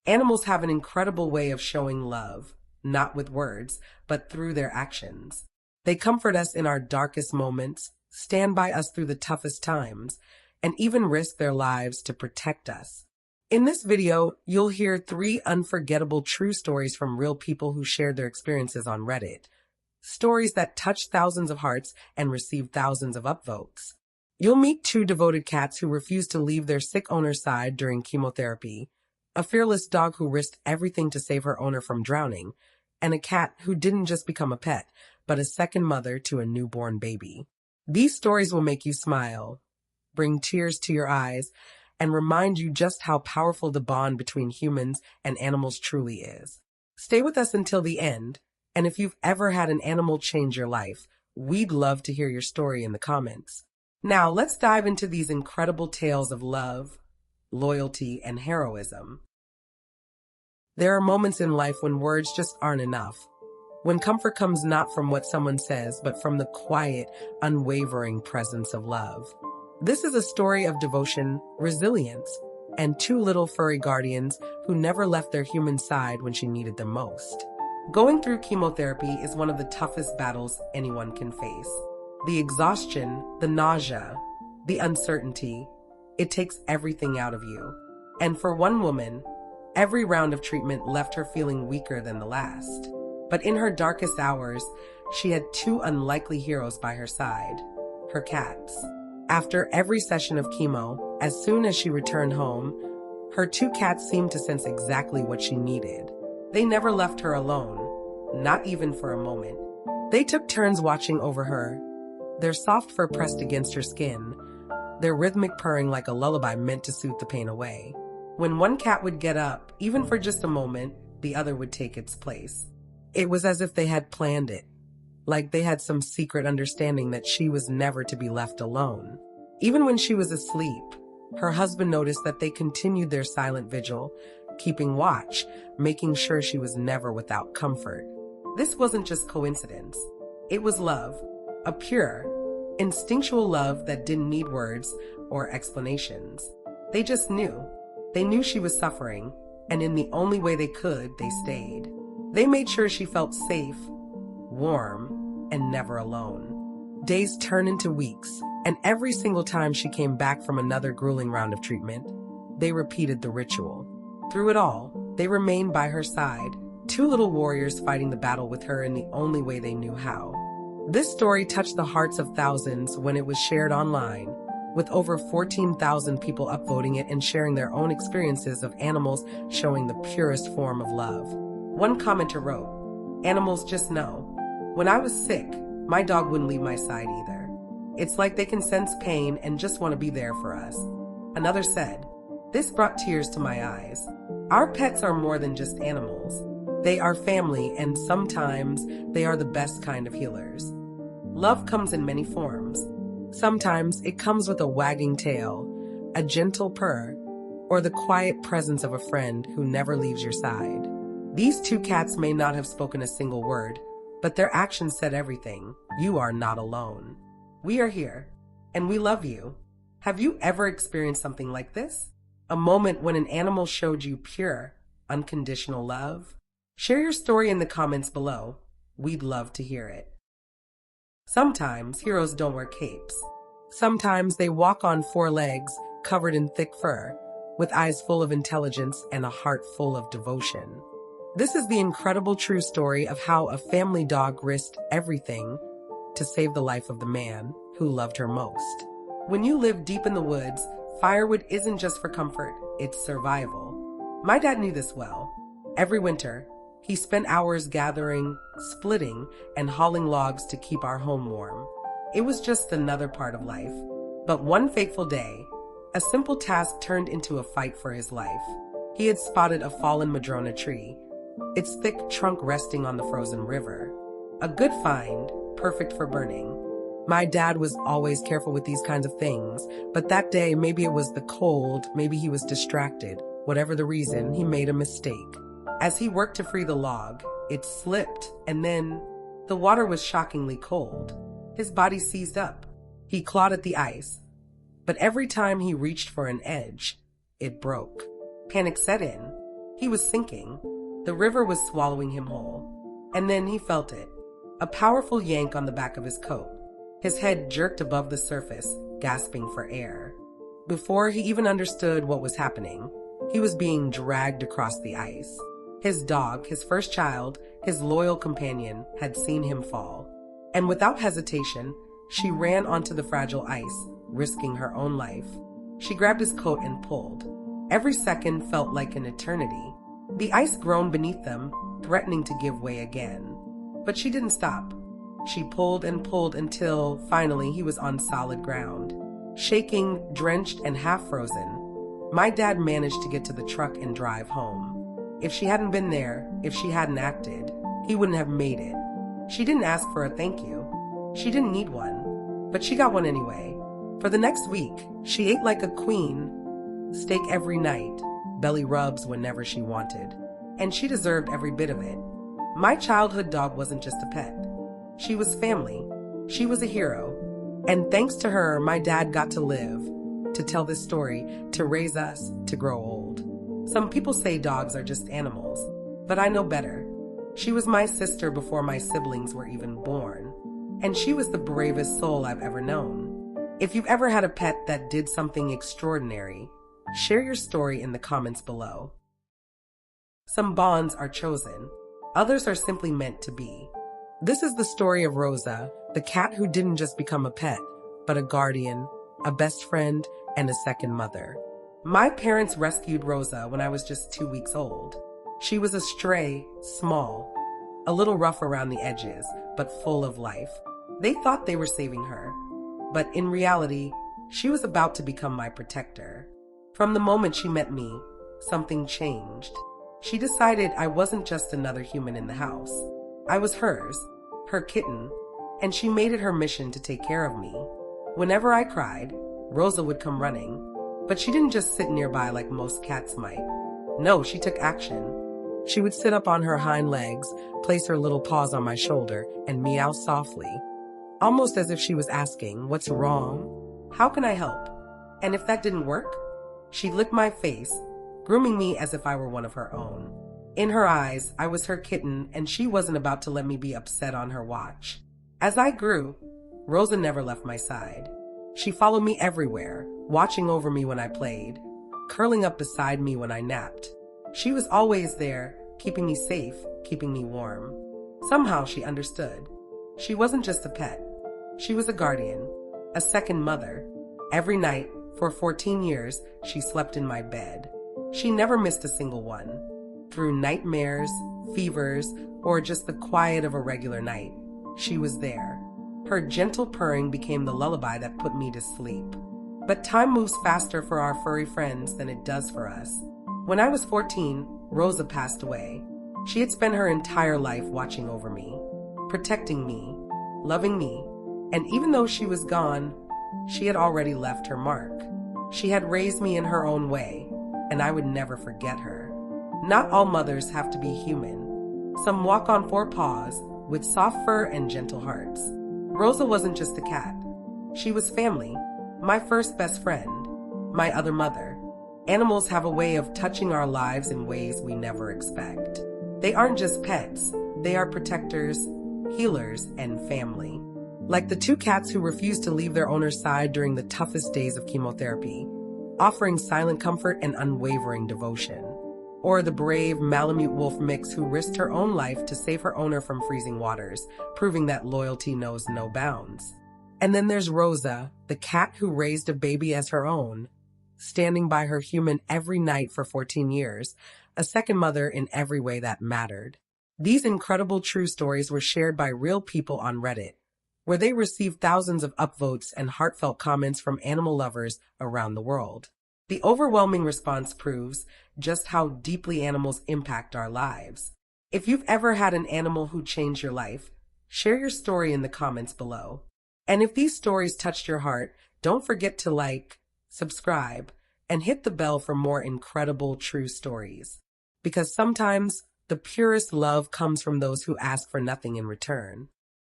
Animals have an incredible way of showing love, not with words, but through their actions. They comfort us in our darkest moments, stand by us through the toughest times, and even risk their lives to protect us. In this video, you'll hear 3 unforgettable true stories from real people who shared their experiences on Reddit. Stories that touched thousands of hearts and received thousands of upvotes. You'll meet 2 devoted cats who refused to leave their sick owner's side during chemotherapy, a fearless dog who risked everything to save her owner from drowning, and a cat who didn't just become a pet, but a second mother to a newborn baby. These stories will make you smile, bring tears to your eyes, and remind you just how powerful the bond between humans and animals truly is. Stay with us until the end, and if you've ever had an animal change your life, we'd love to hear your story in the comments. Now, let's dive into these incredible tales of love, loyalty, and heroism. There are moments in life when words just aren't enough, when comfort comes not from what someone says, but from the quiet, unwavering presence of love. This is a story of devotion, resilience, and 2 little furry guardians who never left their human side when she needed them most. Going through chemotherapy is one of the toughest battles anyone can face. The exhaustion, the nausea, the uncertainty, it takes everything out of you. And for one woman, every round of treatment left her feeling weaker than the last. But in her darkest hours, she had 2 unlikely heroes by her side, her cats. After every session of chemo, as soon as she returned home, her 2 cats seemed to sense exactly what she needed. They never left her alone, not even for a moment. They took turns watching over her, their soft fur pressed against her skin, their rhythmic purring like a lullaby meant to soothe the pain away. When one cat would get up, even for just a moment, the other would take its place. It was as if they had planned it, like they had some secret understanding that she was never to be left alone. Even when she was asleep, her husband noticed that they continued their silent vigil, keeping watch, making sure she was never without comfort. This wasn't just coincidence. It was love, a pure, instinctual love that didn't need words or explanations. They just knew. They knew she was suffering, and in the only way they could, they stayed. They made sure she felt safe, warm, and never alone. Days turned into weeks, and every single time she came back from another grueling round of treatment, they repeated the ritual. Through it all, they remained by her side, 2 little warriors fighting the battle with her in the only way they knew how. This story touched the hearts of thousands when it was shared online, with over 14,000 people upvoting it and sharing their own experiences of animals showing the purest form of love. One commenter wrote, "Animals just know. When I was sick, my dog wouldn't leave my side either. It's like they can sense pain and just want to be there for us." Another said, "This brought tears to my eyes. Our pets are more than just animals. They are family, and sometimes they are the best kind of healers." Love comes in many forms. Sometimes it comes with a wagging tail, a gentle purr, or the quiet presence of a friend who never leaves your side. These 2 cats may not have spoken a single word, but their actions said everything. You are not alone. We are here, and we love you. Have you ever experienced something like this? A moment when an animal showed you pure, unconditional love? Share your story in the comments below. We'd love to hear it. Sometimes heroes don't wear capes. Sometimes they walk on 4 legs, covered in thick fur, with eyes full of intelligence and a heart full of devotion. This is the incredible true story of how a family dog risked everything to save the life of the man who loved her most. When you live deep in the woods, firewood isn't just for comfort, it's survival. My dad knew this well. Every winter, he spent hours gathering, splitting, and hauling logs to keep our home warm. It was just another part of life. But one fateful day, a simple task turned into a fight for his life. He had spotted a fallen madrona tree, its thick trunk resting on the frozen river. A good find, perfect for burning. My dad was always careful with these kinds of things, but that day, maybe it was the cold, maybe he was distracted. Whatever the reason, he made a mistake. As he worked to free the log, it slipped, and then the water was shockingly cold. His body seized up. He clawed at the ice, but every time he reached for an edge, it broke. Panic set in. He was sinking. The river was swallowing him whole. And then he felt it. A powerful yank on the back of his coat. His head jerked above the surface, gasping for air. Before he even understood what was happening, he was being dragged across the ice. His dog, his first child, his loyal companion, had seen him fall. And without hesitation, she ran onto the fragile ice, risking her own life. She grabbed his coat and pulled. Every second felt like an eternity. The ice groaned beneath them, threatening to give way again. But she didn't stop. She pulled and pulled until, finally, he was on solid ground. Shaking, drenched, and half frozen, my dad managed to get to the truck and drive home. If she hadn't been there, if she hadn't acted, he wouldn't have made it. She didn't ask for a thank you. She didn't need one, but she got one anyway. For the next week, she ate like a queen, steak every night, belly rubs whenever she wanted, and she deserved every bit of it. My childhood dog wasn't just a pet. She was family. She was a hero. And thanks to her, my dad got to live, to tell this story, to raise us, to grow old. Some people say dogs are just animals, but I know better. She was my sister before my siblings were even born. And she was the bravest soul I've ever known. If you've ever had a pet that did something extraordinary, share your story in the comments below. Some bonds are chosen. Others are simply meant to be. This is the story of Rosa, the cat who didn't just become a pet, but a guardian, a best friend, and a second mother. My parents rescued Rosa when I was just 2 weeks old. She was a stray, small, a little rough around the edges, but full of life. They thought they were saving her, but in reality, she was about to become my protector. From the moment she met me, something changed. She decided I wasn't just another human in the house. I was hers, her kitten, and she made it her mission to take care of me. Whenever I cried, Rosa would come running, but she didn't just sit nearby like most cats might. No, she took action. She would sit up on her hind legs, place her little paws on my shoulder, and meow softly, almost as if she was asking, "What's wrong? How can I help?" And if that didn't work, she'd lick my face, grooming me as if I were one of her own. In her eyes, I was her kitten, and she wasn't about to let me be upset on her watch. As I grew, Rosa never left my side. She followed me everywhere, watching over me when I played, curling up beside me when I napped. She was always there, keeping me safe, keeping me warm. Somehow she understood. She wasn't just a pet. She was a guardian, a second mother. Every night, for 14 years, she slept in my bed. She never missed a single one. Through nightmares, fevers, or just the quiet of a regular night, she was there. Her gentle purring became the lullaby that put me to sleep. But time moves faster for our furry friends than it does for us. When I was 14, Rosa passed away. She had spent her entire life watching over me, protecting me, loving me, and even though she was gone, she had already left her mark. She had raised me in her own way, and I would never forget her. Not all mothers have to be human. Some walk on 4 paws with soft fur and gentle hearts. Rosa wasn't just a cat. She was family, my first best friend, my other mother. Animals have a way of touching our lives in ways we never expect. They aren't just pets, they are protectors, healers, and family. Like the 2 cats who refused to leave their owner's side during the toughest days of chemotherapy, offering silent comfort and unwavering devotion. Or the brave Malamute wolf mix who risked her own life to save her owner from freezing waters, proving that loyalty knows no bounds. And then there's Rosa, the cat who raised a baby as her own, standing by her human every night for 14 years, a second mother in every way that mattered. These incredible true stories were shared by real people on Reddit, where they received thousands of upvotes and heartfelt comments from animal lovers around the world. The overwhelming response proves just how deeply animals impact our lives. If you've ever had an animal who changed your life, share your story in the comments below. And if these stories touched your heart, don't forget to like, subscribe, and hit the bell for more incredible true stories. Because sometimes the purest love comes from those who ask for nothing in return.